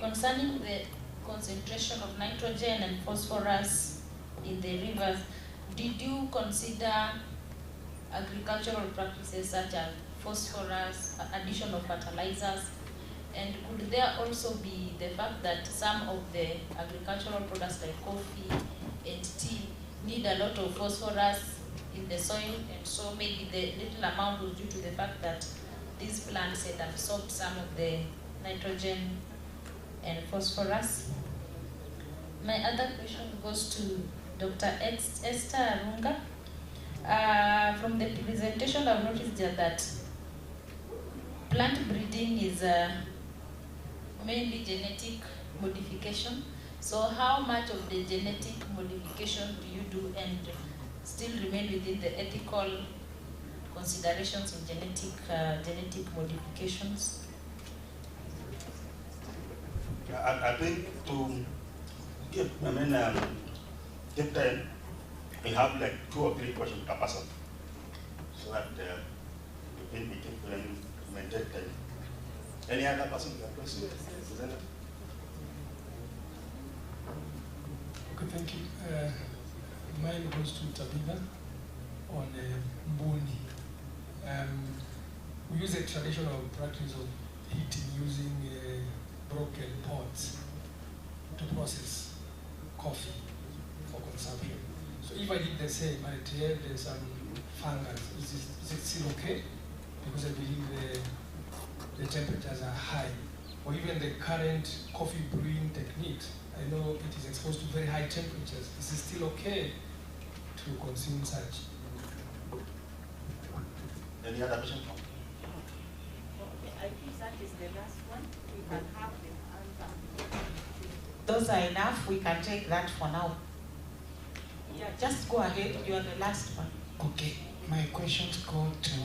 concerning the concentration of nitrogen and phosphorus in the rivers, did you consider agricultural practices such as phosphorus, addition of fertilizers, and could there also be the fact that some of the agricultural products like coffee and tea need a lot of phosphorus in the soil, and so maybe the little amount was due to the fact that these plants had absorbed some of the nitrogen and phosphorus? My other question goes to Dr. Esther Arunga. From the presentation, I've noticed that plant breeding is mainly genetic modification. So how much of the genetic modification do you do and still remain within the ethical considerations in genetic modifications? I think to give, give time, we have like 2 or 3 questions per person, so that we can maintain time. Any other person who has questions? Okay, thank you. Mine goes to Tabitha on Mboni. We use a traditional practice of heating using broken pots to process coffee for consumption. So if I did the same, I'd have some fungus. Is it still okay? Because I believe the temperatures are high. Or even the current coffee brewing techniques, I know it is exposed to very high temperatures. Is it still okay to consume such? Any other question? Okay, I think that is the last one. We can have the answer. Those are enough. We can take that for now. Yeah, just go ahead. You are the last one. Okay. My questions go to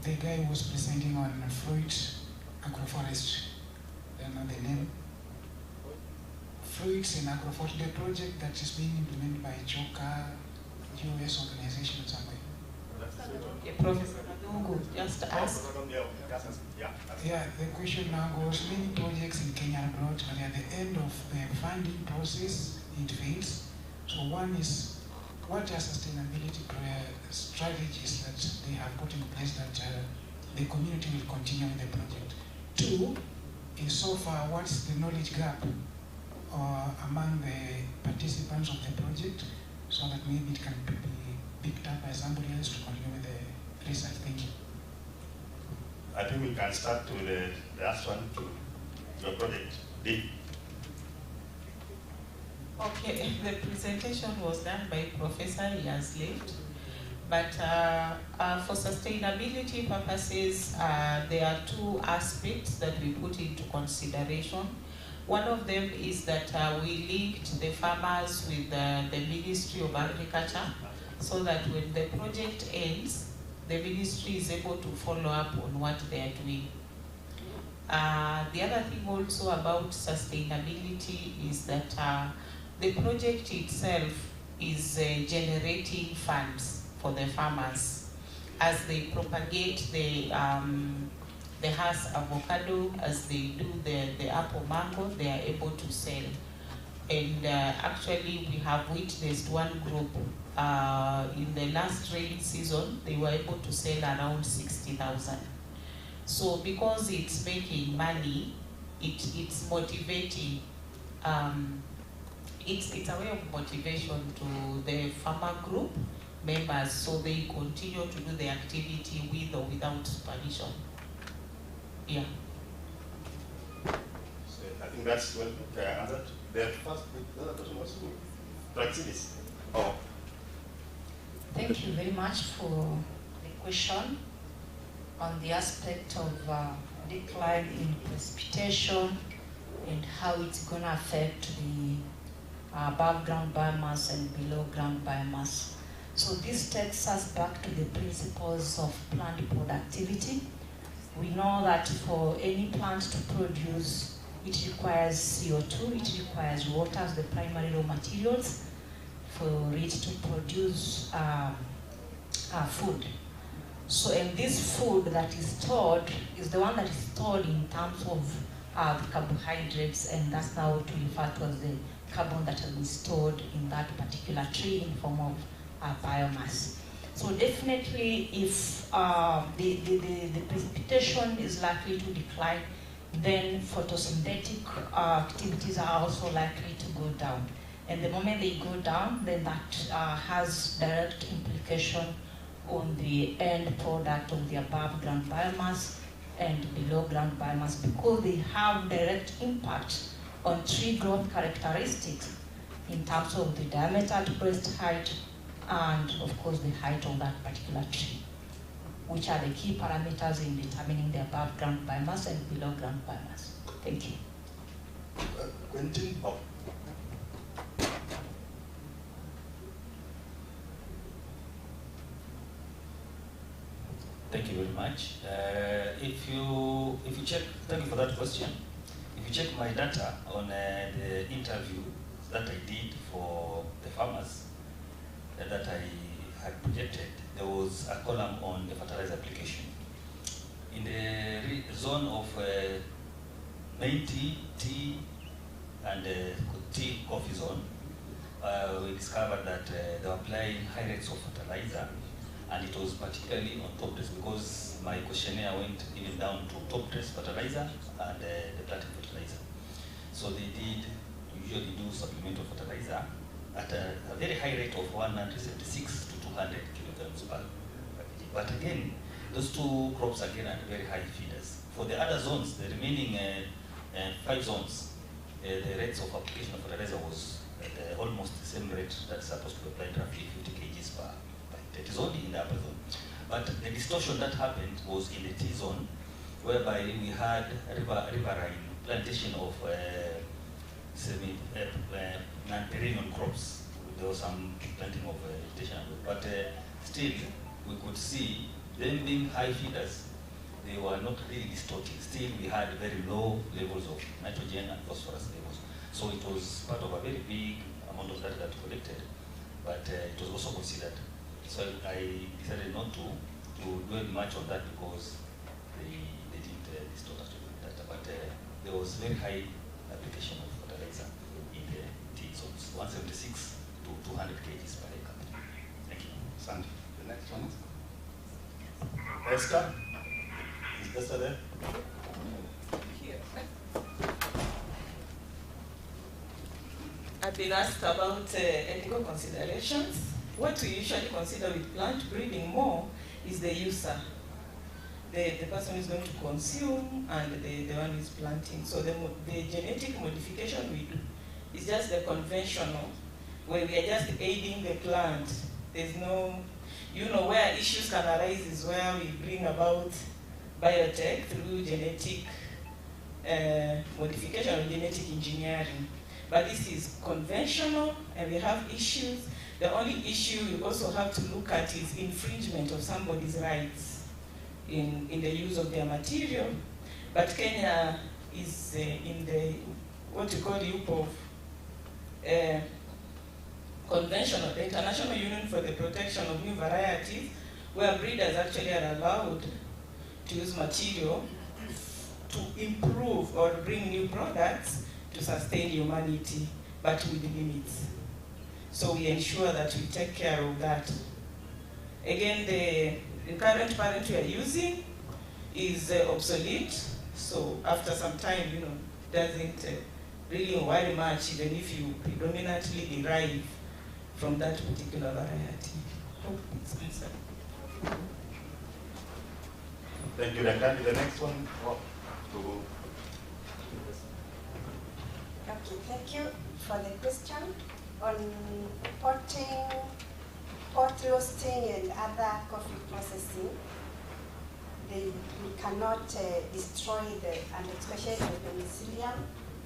the guy who was presenting on fruit agroforestry. I don't know the name. Fruits in agroforestry, the project that is being implemented by Chuka, US organization or something. Okay, Professor Adungu, just ask. Yeah, the question now goes, many projects in Kenya are brought, but at the end of the funding process, it fails. So one is, what are sustainability strategies that they have put in place that the community will continue with the project? 2 is, so far, what's the knowledge gap among the participants of the project, so that maybe it can be picked up by somebody else to continue with the research. Thank you. I think we can start with the last one to your project. D. Okay, the presentation was done by Professor, he has left. But for sustainability purposes, there are 2 aspects that we put into consideration. One of them is that we linked the farmers with the Ministry of Agriculture, so that when the project ends, the ministry is able to follow up on what they are doing. The other thing also about sustainability is that the project itself is generating funds for the farmers as they propagate the Hass avocado, as they do the apple mango, they are able to sell. And actually, we have witnessed one group in the last rain season, they were able to sell around 60,000. So because it's making money, it's motivating. It's a way of motivation to the farmer group members, so they continue to do the activity with or without supervision. Yeah. So I think that's well answered. The other question was practice. Oh. Thank you very much for the question on the aspect of decline in precipitation and how it's going to affect the above ground biomass and below ground biomass. So this takes us back to the principles of plant productivity. We know that for any plant to produce, it requires CO2, it requires water as the primary raw materials for it to produce food. So, and this food that is stored is the one that is stored in terms of the carbohydrates, and that's now what we refer to as the carbon that has been stored in that particular tree in the form of biomass. So definitely, if the precipitation is likely to decline, then photosynthetic activities are also likely to go down. And the moment they go down, then that has direct implication on the end product of the above ground biomass and below ground biomass, because they have direct impact on tree growth characteristics in terms of the diameter at breast height and of course the height of that particular tree, which are the key parameters in determining the above ground biomass and below ground biomass. Thank you. Quentin? Oh. Thank you very much. If you check, thank you for that question. If you check my data on the interview that I did for the farmers that I had projected, there was a column on the fertilizer application. In the zone of 90 tea and tea coffee zone, we discovered that they were applying high rates of fertilizer, and it was particularly on top dress, because my questionnaire went even down to top dress fertilizer and the planting fertilizer. So they did usually do supplemental fertilizer at a very high rate of 176 to 200 kilograms per kg. But again, those two crops again are very high feeders. For the other zones, the remaining 5 zones, the rates of application of fertilizer was at almost the same rate that's supposed to apply roughly 50 kgs per. It is only in the upper zone. But the distortion that happened was in the T zone, whereby we had riverine plantation of non-perennial crops. There was some planting of vegetation, but still we could see them being high feeders. They were not really distorting. Still, we had very low levels of nitrogen and phosphorus levels. So it was part of a very big amount of data that collected, but it was also considered. So I decided not to dwell much on that, because they didn't distort data. But there was very high application of fertilizer in the T zones, 176 to 200 kgs per acre. Thank you. Sandy, the next one. Esther? Is Esther there? Here. I've been asked about ethical considerations. What we usually consider with plant breeding more is the user, the person who is going to consume, and the one who is planting. So the genetic modification we do is just the conventional, where we are just aiding the plant. There's no, where issues can arise is where we bring about biotech through genetic modification or genetic engineering. But this is conventional, and we have issues. The only issue we also have to look at is infringement of somebody's rights in the use of their material. But Kenya is in the, what you call the group of conventional, the International Union for the Protection of New Varieties, where breeders actually are allowed to use material to improve or bring new products to sustain humanity, but with limits. So we ensure that we take care of that. Again, the current parent we are using is obsolete. So after some time, doesn't really worry much, even if you predominantly derive from that particular variety. Hope it's answered. Thank you, Dr. The next one. Okay, thank you for the question. On potting, pot roasting and other coffee processing, we cannot destroy and especially the penicillium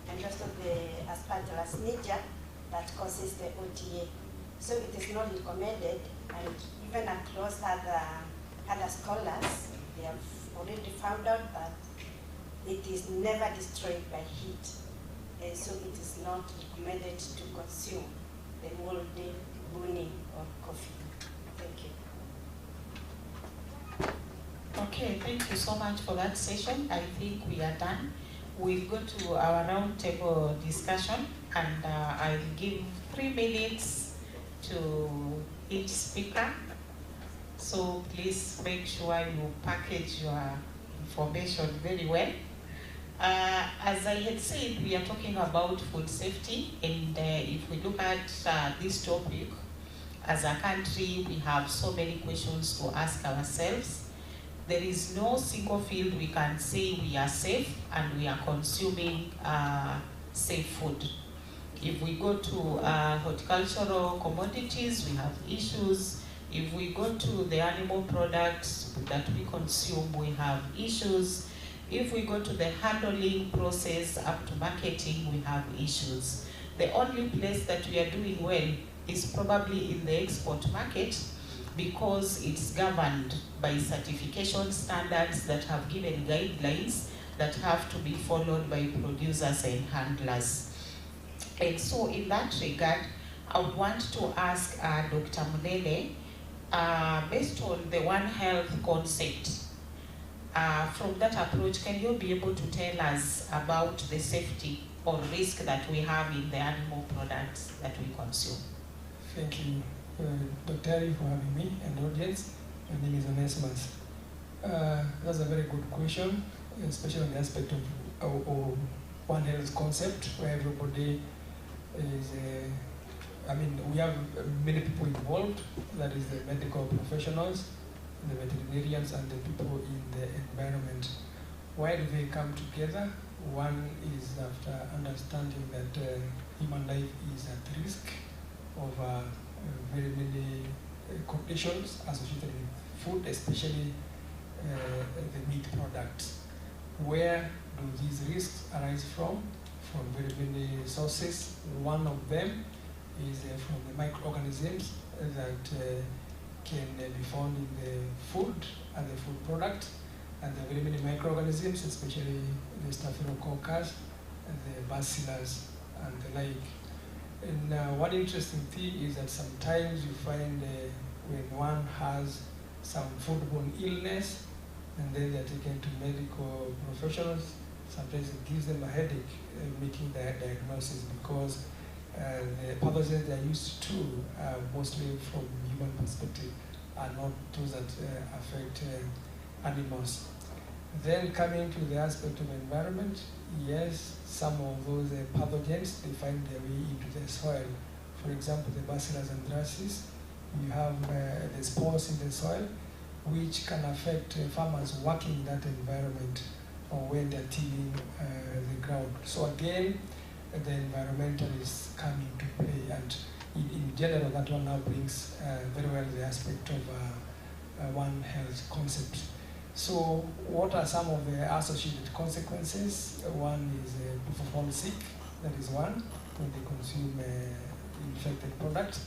and also the Aspergillus niger that causes the OTA. So it is not recommended, and even across other scholars, they have already found out that it is never destroyed by heat. So it is not recommended to consume the moldy boning or coffee. Thank you. Okay, thank you so much for that session. I think we are done we'll go to our roundtable discussion, and I'll give 3 minutes to each speaker. So please make sure you package your information very well. As I had said, we are talking about food safety, and if we look at this topic, as a country, we have so many questions to ask ourselves. There is no single field we can say we are safe and we are consuming safe food. If we go to horticultural commodities, we have issues. If we go to the animal products that we consume, we have issues. If we go to the handling process up to marketing, we have issues. The only place that we are doing well is probably in the export market, because it's governed by certification standards that have given guidelines that have to be followed by producers and handlers. And so in that regard, I would want to ask Dr. Munene, based on the One Health concept, from that approach, can you be able to tell us about the safety or risk that we have in the animal products that we consume? Thank you, Dr. Ari, for having me and the audience. My name is Onesimus. That's a very good question, especially on the aspect of One Health concept, where everybody is, we have many people involved, that is the medical professionals, the veterinarians, and the people in the environment. Why do they come together? One is after understanding that human life is at risk of very many conditions associated with food, especially the meat products. Where do these risks arise from? From very many sources. One of them is from the microorganisms that can be found in the food and the food product. And there are very many microorganisms, especially the staphylococcus, and the bacillus, and the like. And one interesting thing is that sometimes you find when one has some foodborne illness, and then they're taken to medical professionals, sometimes it gives them a headache making that diagnosis, because the pathogens they're used to, mostly from human perspective, are not those that affect animals. Then coming to the aspect of environment, yes, some of those pathogens, they find their way into the soil. For example, the bacillus anthracis, you have the spores in the soil, which can affect farmers working in that environment or when they're tilling the ground. So again, the environmentalists come into play, and in general, that one now brings very well the aspect of One Health concept. So what are some of the associated consequences? One is people fall sick, that is one, when they consume infected products.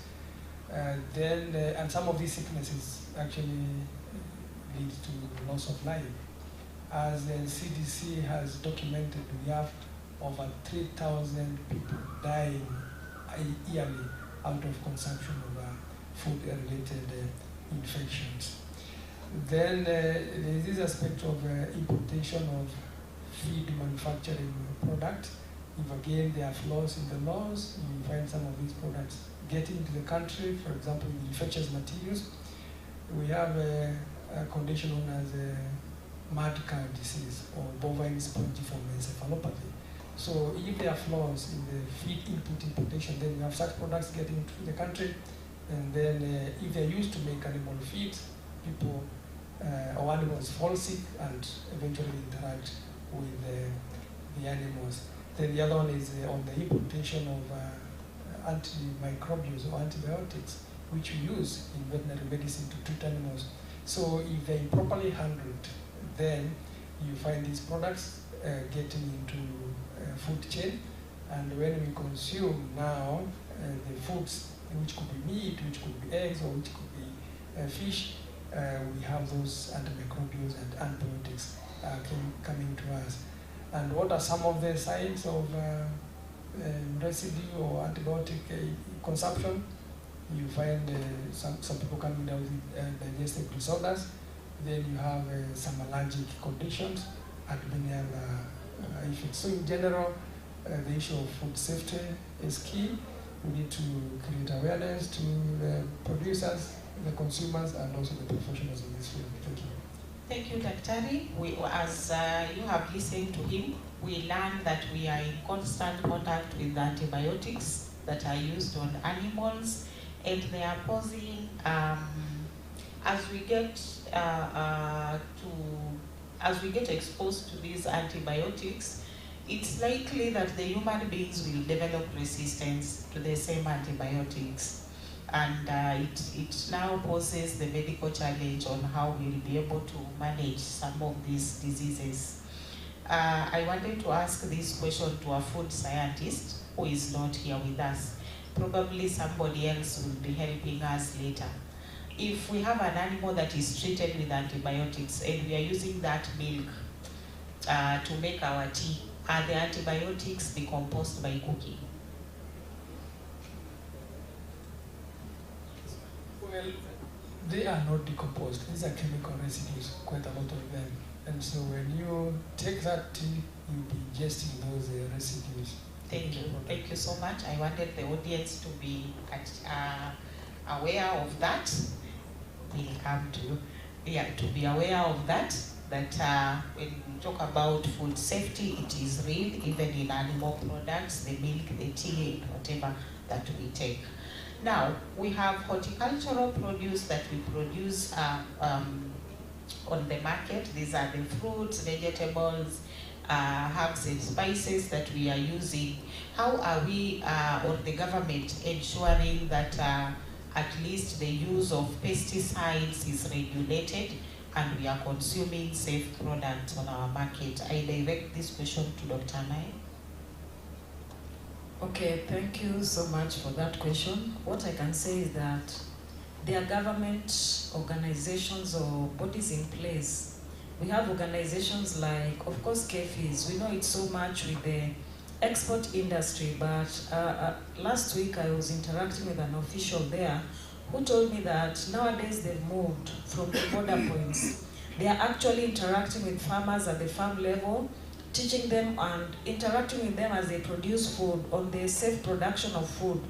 And some of these sicknesses actually lead to loss of life. As the CDC has documented, we have over 3,000 people dying yearly out of consumption of food-related infections. Then there is this aspect of importation of feed manufacturing product. If again there are flaws in the laws, you find some of these products getting into the country, for example, infectious materials. We have a condition known as mad cow disease or bovine spongiform encephalopathy. So if there are flaws in the feed input importation, then you have such products getting into the country, and then if they're used to make animal feed, people or animals fall sick and eventually interact with the animals. Then the other one is on the importation of antimicrobials or antibiotics, which we use in veterinary medicine to treat animals. So if they're improperly handled, then you find these products getting into food chain, and when we consume now the foods, which could be meat, which could be eggs, or which could be fish, we have those antimicrobials and antibiotics coming to us. And what are some of the signs of residue or antibiotic consumption? You find some people coming down with digestive disorders. Then you have some allergic conditions and many other So in general, the issue of food safety is key. We need to create awareness to the producers, the consumers, and also the professionals in this field. Thank you. Thank you, Daktari. As you have listened to him, we learned that we are in constant contact with antibiotics that are used on animals, and they are posing, as we get exposed to these antibiotics, it's likely that the human beings will develop resistance to the same antibiotics. And it now poses the medical challenge on how we'll be able to manage some of these diseases. I wanted to ask this question to a food scientist who is not here with us. Probably somebody else will be helping us later. If we have an animal that is treated with antibiotics and we are using that milk to make our tea, are the antibiotics decomposed by cooking? Well, they are not decomposed. These are chemical residues, quite a lot of them. And so when you take that tea, you'll be ingesting those residues. Thank you. Thank you so much. I wanted the audience to be aware of that. We'll come to you. Yeah, to be aware of that when we talk about food safety, it is real, even in animal products, the milk, the tea, whatever that we take. Now, we have horticultural produce that we produce on the market. These are the fruits, vegetables, herbs and spices that we are using. How are we, or the government, ensuring that at least the use of pesticides is regulated and we are consuming safe products on our market? I direct this question to Dr. Nai. Okay, thank you so much for that question. What I can say is that there are government organizations or bodies in place. We have organizations like, of course, KEFIS. We know it so much with the export industry, but last week I was interacting with an official there who told me that nowadays they've moved from the border points. They are actually interacting with farmers at the farm level, teaching them and interacting with them as they produce food, on the safe production of food,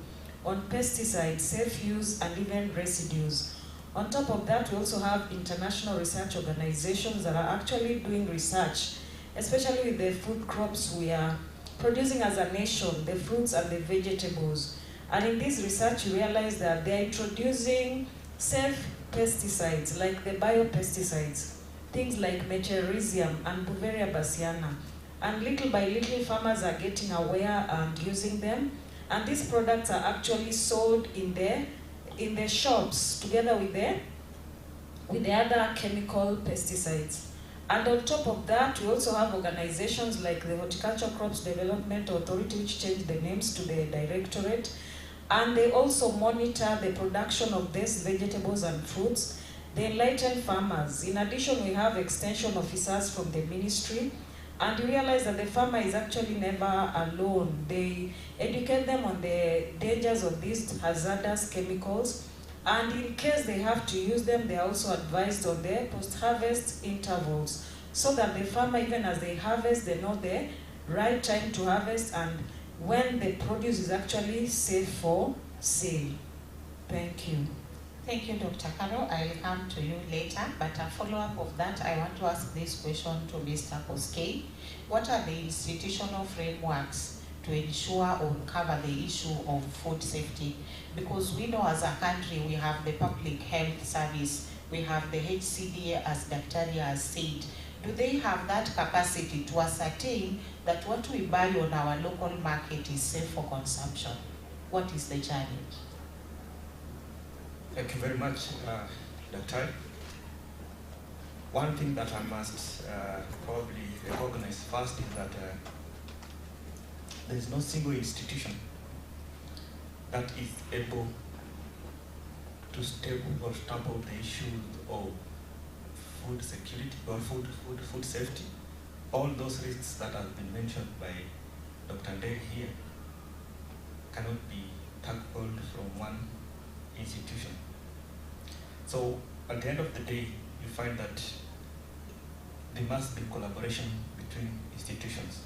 on pesticides, safe use, and even residues. On top of that, we also have international research organizations that are actually doing research, especially with the food crops we are producing as a nation, the fruits and the vegetables. And in this research, you realize that they're introducing safe pesticides, like the biopesticides, things like metrorrhizium and Beauveria bassiana. And little by little, farmers are getting aware and using them. And these products are actually sold in the shops together with the other chemical pesticides. And on top of that, we also have organizations like the Horticultural Crops Development Authority, which changed the names to the Directorate. And they also monitor the production of these vegetables and fruits. They enlighten farmers. In addition, we have extension officers from the ministry. And you realize that the farmer is actually never alone. They educate them on the dangers of these hazardous chemicals. And in case they have to use them, they are also advised on their post-harvest intervals, so that the farmer, even as they harvest, they know the right time to harvest and when the produce is actually safe for sale. Thank you. Thank you, Dr. Carol. I'll come to you later, but a follow-up of that, I want to ask this question to Mr. Koskei. What are the institutional frameworks to ensure or cover the issue of food safety? Because we know as a country, we have the Public Health Service, we have the HCDA, as Dr. has said. Do they have that capacity to ascertain that what we buy on our local market is safe for consumption? What is the challenge? Thank you very much, Dr. One thing that I must probably recognize first is that there is no single institution that is able to tackle the issue of food security or food safety. All those risks that have been mentioned by Dr. Nderi here cannot be tackled from one institution. So at the end of the day, you find that there must be collaboration between institutions.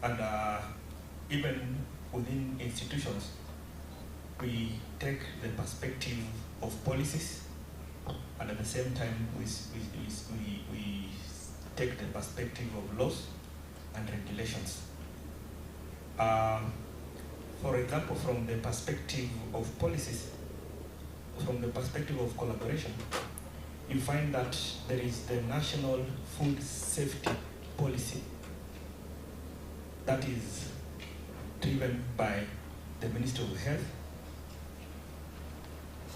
And even within institutions, we take the perspective of policies, and at the same time we take the perspective of laws and regulations. For example, from the perspective of policies, from the perspective of collaboration, you find that there is the National Food Safety Policy that is driven by the Ministry of Health.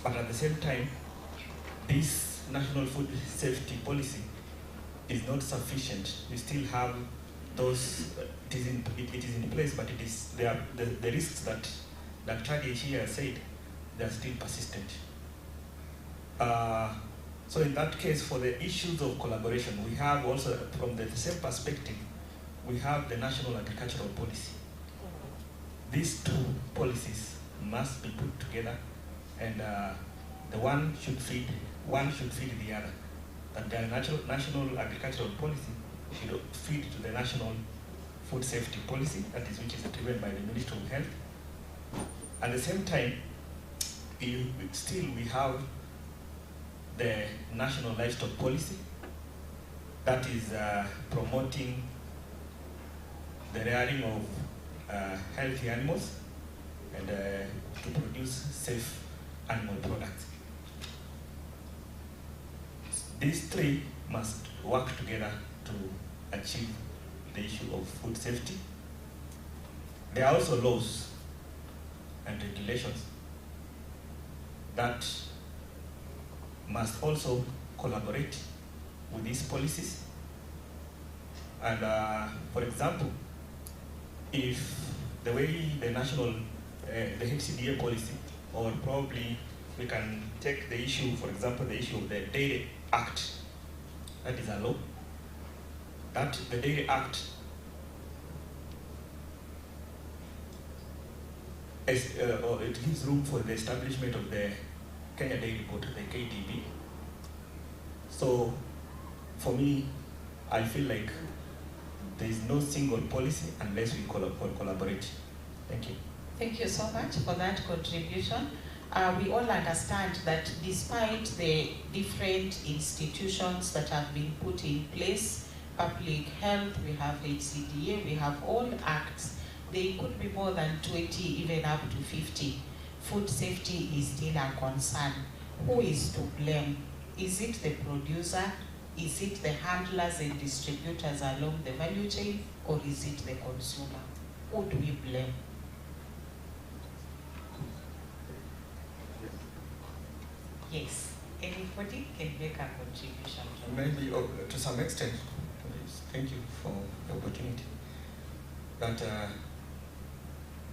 But at the same time, this National Food Safety Policy is not sufficient. We still have those, it is in place, but it is, the risks that Dr. here said, they are still persistent. So in that case, for the issues of collaboration, we have also, from the same perspective, we have the National Agricultural Policy. These two policies must be put together, and the one should feed the other. That the National Agricultural Policy should feed to the National Food Safety Policy, that is, which is driven by the Ministry of Health. At the same time, we have the National Livestock Policy that is promoting the rearing of healthy animals and to produce safe animal products. These three must work together to achieve the issue of food safety. There are also laws and regulations that must also collaborate with these policies. And for example, if the way the national, the HCDA policy, or probably we can take the issue, for example, the issue of the Dairy Act, that is a law, that the Dairy Act is, or it gives room for the establishment of the Kenya Dairy Board, the KDB. So for me, I feel like there is no single policy unless we collaborate. Thank you. Thank you so much for that contribution. We all understand that despite the different institutions that have been put in place, public health, we have HCDA, we have all acts, they could be more than 20, even up to 50. Food safety is still a concern. Who is to blame? Is it the producer? Is it the handlers and distributors along the value chain? Or is it the consumer? Who do we blame? Yes, anybody can make a contribution. Maybe to some extent, thank you for the opportunity, that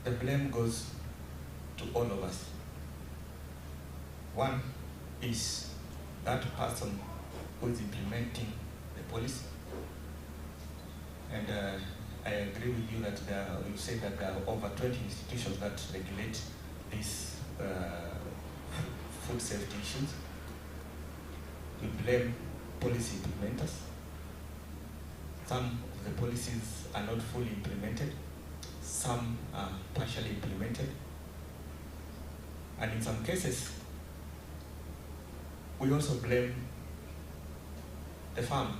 the blame goes to all of us. One is that person who is implementing the policy. And I agree with you that you say that there are over 20 institutions that regulate these food safety issues. We blame policy implementers. Some of the policies are not fully implemented. Some are partially implemented. And in some cases, we also blame the farmer.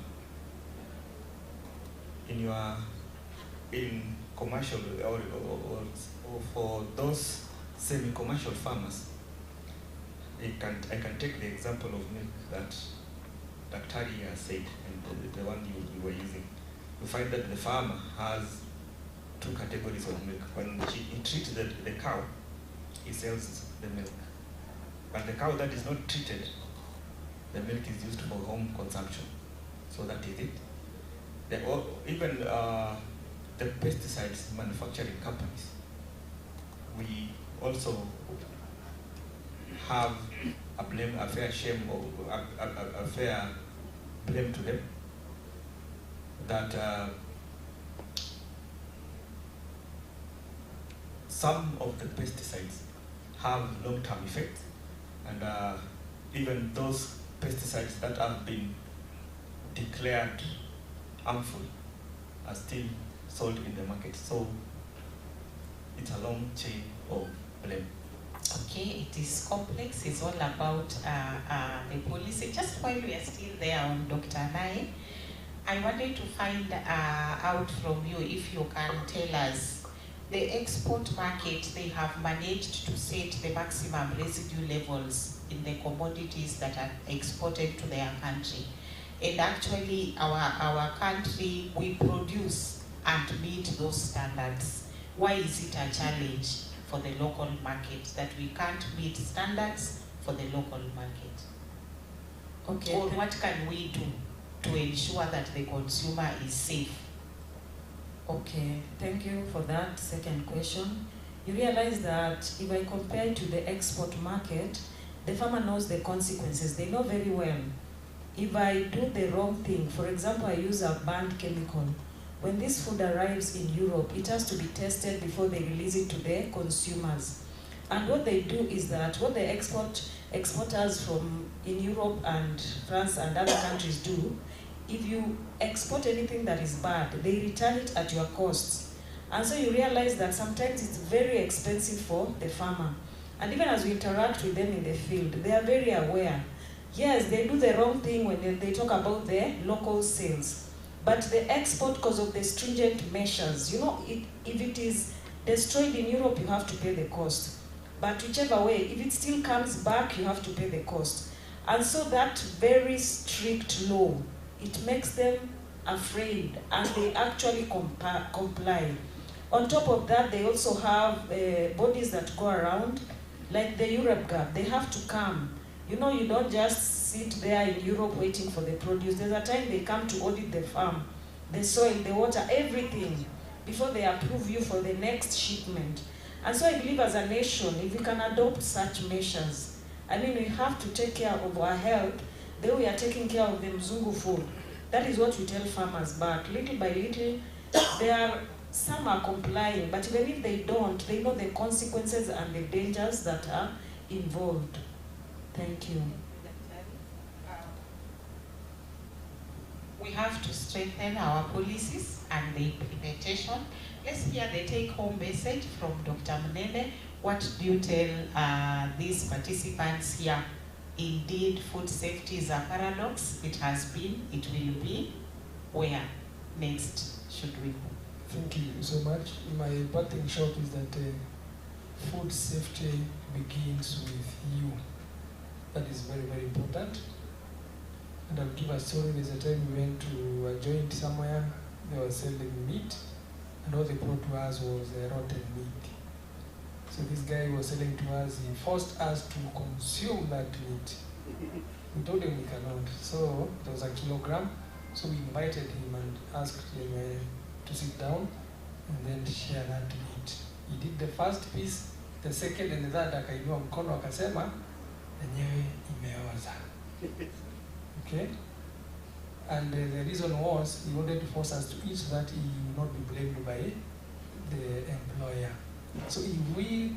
In commercial or for those semi-commercial farmers, I can take the example of milk that Dr. has said, and the one you were using. You find that the farmer has two categories of milk. When he treats the cow, he sells the milk. But the cow that is not treated, the milk is used for home consumption. So that is it. Even the pesticides manufacturing companies, we also have a fair shame, or a fair blame to them, that some of the pesticides have long-term effects, and even those pesticides that have been declared harmful are still sold in the market. So it's a long chain of blame. Okay, it is complex. It's all about the policy. Just while we are still there on Dr. Anai, I wanted to find out from you if you can tell us the export market, they have managed to set the maximum residue levels in the commodities that are exported to their country. And actually, our country, we produce and meet those standards. Why is it a challenge for the local market that we can't meet standards for the local market? Okay. Or what can we do to ensure that the consumer is safe? Okay, thank you for that second question. You realize that if I compare to the export market, the farmer knows the consequences. They know very well. If I do the wrong thing, for example, I use a banned chemical, when this food arrives in Europe, it has to be tested before they release it to the consumers. And what they do is that what the exporters from in Europe and France and other countries do, if you export anything that is bad, they return it at your cost. And so you realize that sometimes it's very expensive for the farmer. And even as we interact with them in the field, they are very aware. Yes, they do the wrong thing when they talk about the local sales. But the export, because of the stringent measures, you know, if it is destroyed in Europe, you have to pay the cost. But whichever way, if it still comes back, you have to pay the cost. And so that very strict law, it makes them afraid, and they actually comply. On top of that, they also have bodies that go around, like the Europe Gap. They have to come. You know, you don't just sit there in Europe waiting for the produce. There's a time they come to audit the farm, the soil, the water, everything, before they approve you for the next shipment. And so I believe as a nation, if we can adopt such measures, I mean, we have to take care of our health, the way we are taking care of the Mzungu food. That is what we tell farmers, but little by little, some are complying, but even if they don't, they know the consequences and the dangers that are involved. Thank you. We have to strengthen our policies and the implementation. Let's hear the take-home message from Dr. Munene. What do you tell these participants here? Indeed, food safety is a paradox. It has been, it will be. Where next should we go? Thank you so much. My parting shot is that food safety begins with you. That is very, very important. And I'll give a story. There's a time we went to a joint somewhere. They were selling meat, and all they brought to us was rotten meat. So this guy was selling to us, he forced us to consume that meat. We told him we cannot. So there was a kilogram. So we invited him and asked him to sit down and then share that meat. He did the first piece, the second and the third, akainua mkono akasema, enyewe imeoza. Okay? And the reason was he wanted to force us to eat that he would not be blamed by the employer. So if we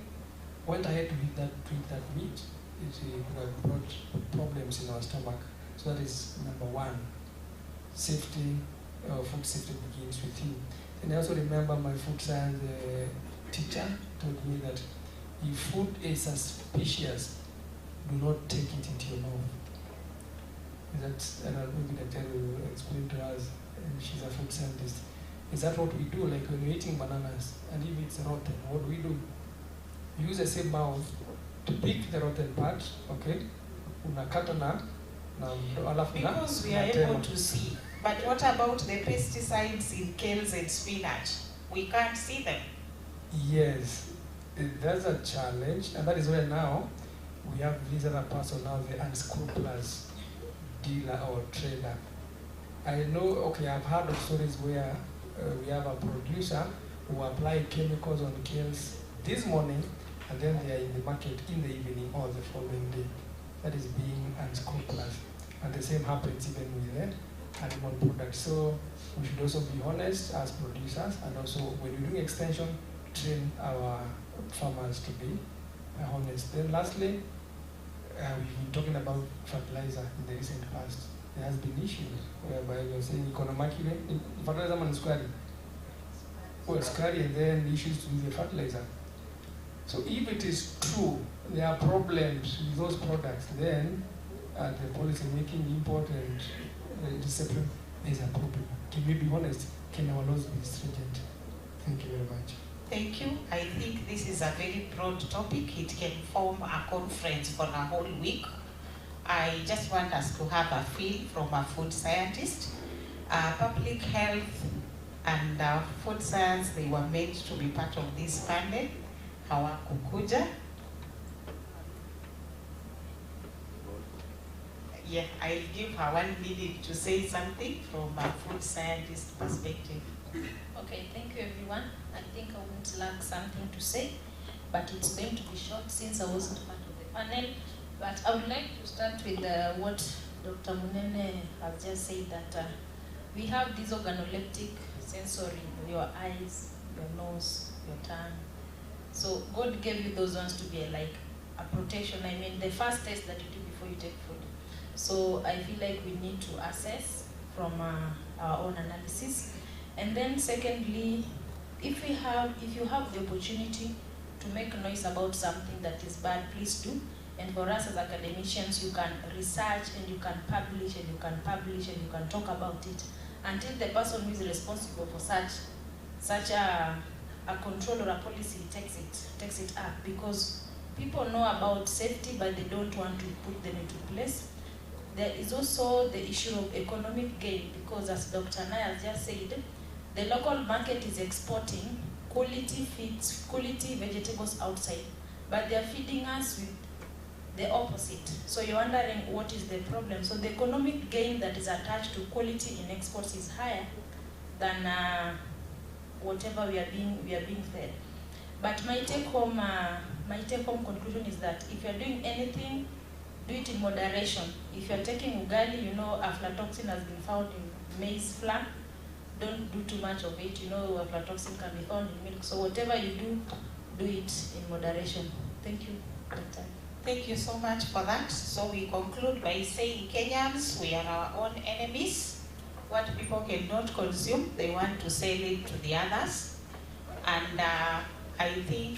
went ahead to eat that meat, it would have brought problems in our stomach. So that is number one. Safety, food safety begins with you. And I also remember my food science teacher told me that if food is suspicious, do not take it into your mouth. That's, and maybe the teacher will explain to us, and she's a food scientist. Is that what we do? Like when we're eating bananas, and if it's rotten, what do? You use the same mouth to pick the rotten part, okay? Because we are able to see. But what about the pesticides in kales and spinach? We can't see them. Yes, that's a challenge, and that is why now we have this other person now, the unscrupulous dealer or trader. I know, okay, I've heard of stories where we have a producer who applied chemicals on kales this morning, and then they are in the market in the evening or the following day. That is being unscrupulous. And the same happens even with the animal products. So we should also be honest as producers, and also when we're doing extension, train our farmers to be honest. Then lastly, we've been talking about fertilizer in the recent past. There has been issues whereby you're saying economically, fertilizer man square. sukari and then issues to do the fertilizer. So if it is true there are problems with those products, then the policy making import and discipline is a problem. Can we be honest? Can our laws be stringent? Thank you very much. Thank you. I think this is a very broad topic. It can form a conference for a whole week. I just want us to have a feel from a food scientist. Public health and food science, they were meant to be part of this panel. Hawakukuja. Yeah, I'll give her 1 minute to say something from a food scientist perspective. Okay, thank you everyone. I think I won't lack something to say, but it's going to be short since I wasn't part of the panel. But I would like to start with what Dr. Munene has just said, that we have these organoleptic sensory, your eyes, your nose, your tongue. So God gave you those ones to be like a protection. I mean, the first test that you do before you take food. So I feel like we need to assess from our own analysis. And then secondly, if you have the opportunity to make noise about something that is bad, please do. And for us as academicians, you can research and you can publish and you can publish and you can talk about it until the person who is responsible for such a control or a policy takes it up. Because people know about safety, but they don't want to put them into place. There is also the issue of economic gain, because as Dr. Naya has just said, the local market is exporting quality feeds, quality vegetables outside, but they are feeding us with the opposite. So you're wondering what is the problem. So the economic gain that is attached to quality in exports is higher than whatever we are being fed. But my take home conclusion is that if you're doing anything, do it in moderation. If you're taking ugali, you know aflatoxin has been found in maize flour. Don't do too much of it. You know aflatoxin can be found in milk. So whatever you do it in moderation. Thank you, Dr. Thank you so much for that. So we conclude by saying Kenyans, we are our own enemies. What people cannot consume, they want to sell it to the others. And I think